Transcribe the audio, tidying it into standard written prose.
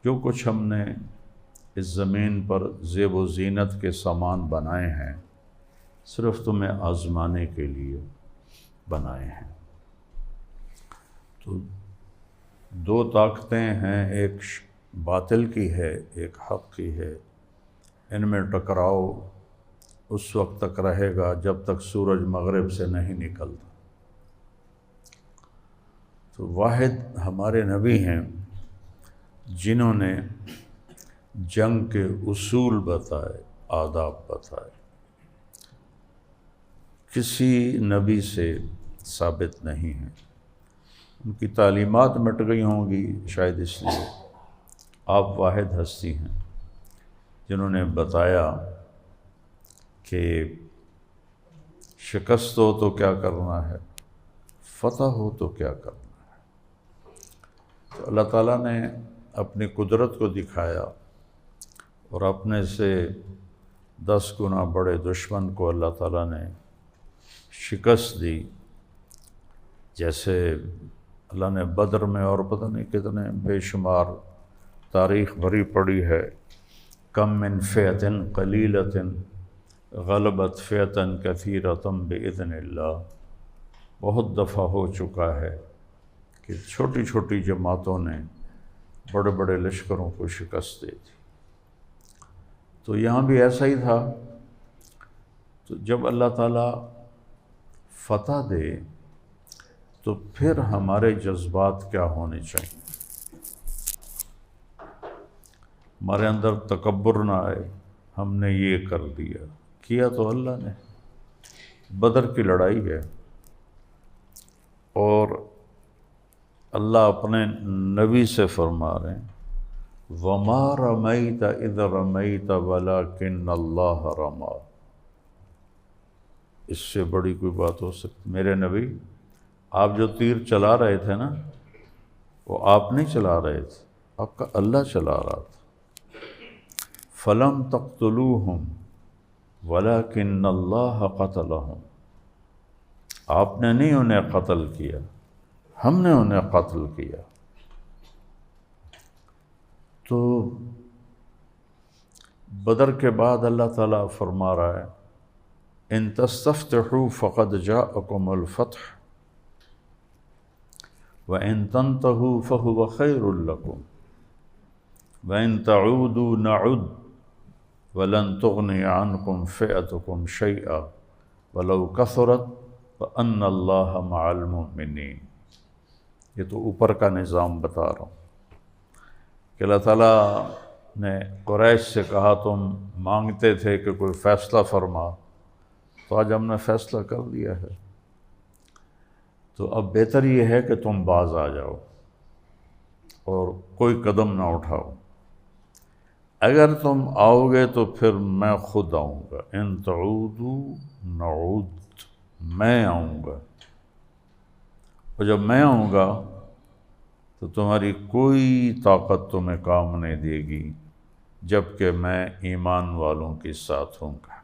جو کچھ ہم نے اس زمین پر زیب و زینت کے سامان بنائے ہیں صرف تمہیں آزمانے کے لیے بنائے ہیں۔ تو دو طاقتیں ہیں، ایک باطل کی ہے، ایک حق کی ہے۔ ان میں ٹکراؤ اس وقت تک رہے گا جب تک سورج مغرب سے نہیں نکلتا۔ تو واحد ہمارے نبی ہیں جنہوں نے جنگ کے اصول بتائے، آداب بتائے، کسی نبی سے ثابت نہیں ہیں۔ ان کی تعلیمات مٹ گئی ہوں گی شاید اس لیے، آپ واحد ہستی ہیں جنہوں نے بتایا کہ شکست ہو تو کیا کرنا ہے، فتح ہو تو کیا کرنا ہے۔ تو اللہ تعالیٰ نے اپنی قدرت کو دکھایا اور اپنے سے 10 گنا بڑے دشمن کو اللہ تعالیٰ نے شکست دی۔ جیسے اللہ نے بدر میں اور پتہ نہیں کتنے بے شمار تاریخ بھری پڑی ہے، کم من فئۃ قلیلۃ غلبت فئۃ کثیرۃ بإذن اللہ، بہت دفعہ ہو چکا ہے کہ چھوٹی چھوٹی جماعتوں نے بڑے بڑے لشکروں کو شکست دی تھی۔ تو یہاں بھی ایسا ہی تھا۔ تو جب اللہ تعالیٰ فتح دے تو پھر ہمارے جذبات کیا ہونے چاہیے؟ ہمارے اندر تکبر نہ آئے، ہم نے یہ کر دیا، کیا تو اللہ نے۔ بدر کی لڑائی ہے اور اللہ اپنے نبی سے فرما رہے ہیں وَمَا رَمَيْتَ إِذْ رَمَيْتَ وَلَكِنَّ اللَّهَ رَمَى۔ اس سے بڑی کوئی بات ہو سکتی؟ میرے نبی، آپ جو تیر چلا رہے تھے نا، وہ آپ نہیں چلا رہے تھے، آپ کا اللہ چلا رہا تھا۔ فَلَمْ تَقْتُلُوهُمْ وَلَكِنَّ اللَّهَ قَتَلَهُمْ۔ آپ نے نہیں انہیں قتل کیا، ہم نے انہیں قتل کیا۔ تو بدر کے بعد اللہ تعالیٰ فرما رہا ہے ان تستفتحوا فقد جاءکم الفتح وَإِن تَنْتَهُوا فَهُوَ خَيْرٌ لَكُمْ وَإِن تَعُودُوا نَعُدْ وَلَن تُغْنِيَ عَنْكُمْ فِئَتُكُمْ شَيْئًا وَلَوْ كَثُرَتْ وَأَنَّ اللَّهَ مَعَ الْمُؤْمِنِينَ۔ یہ تو اوپر کا نظام بتا رہا ہوں کہ اللہ تعالیٰ نے قریش سے کہا تم مانگتے تھے کہ کوئی فیصلہ فرما، تو آج ہم نے فیصلہ کر دیا ہے، تو اب بہتر یہ ہے کہ تم باز آ جاؤ اور کوئی قدم نہ اٹھاؤ۔ اگر تم آؤ گے تو پھر میں خود آؤں گا، ان تعودوا نعود، میں آؤں گا، اور جب میں آؤں گا تو تمہاری کوئی طاقت تمہیں کام نہیں دے گی جب کہ میں ایمان والوں کے ساتھ ہوں گا۔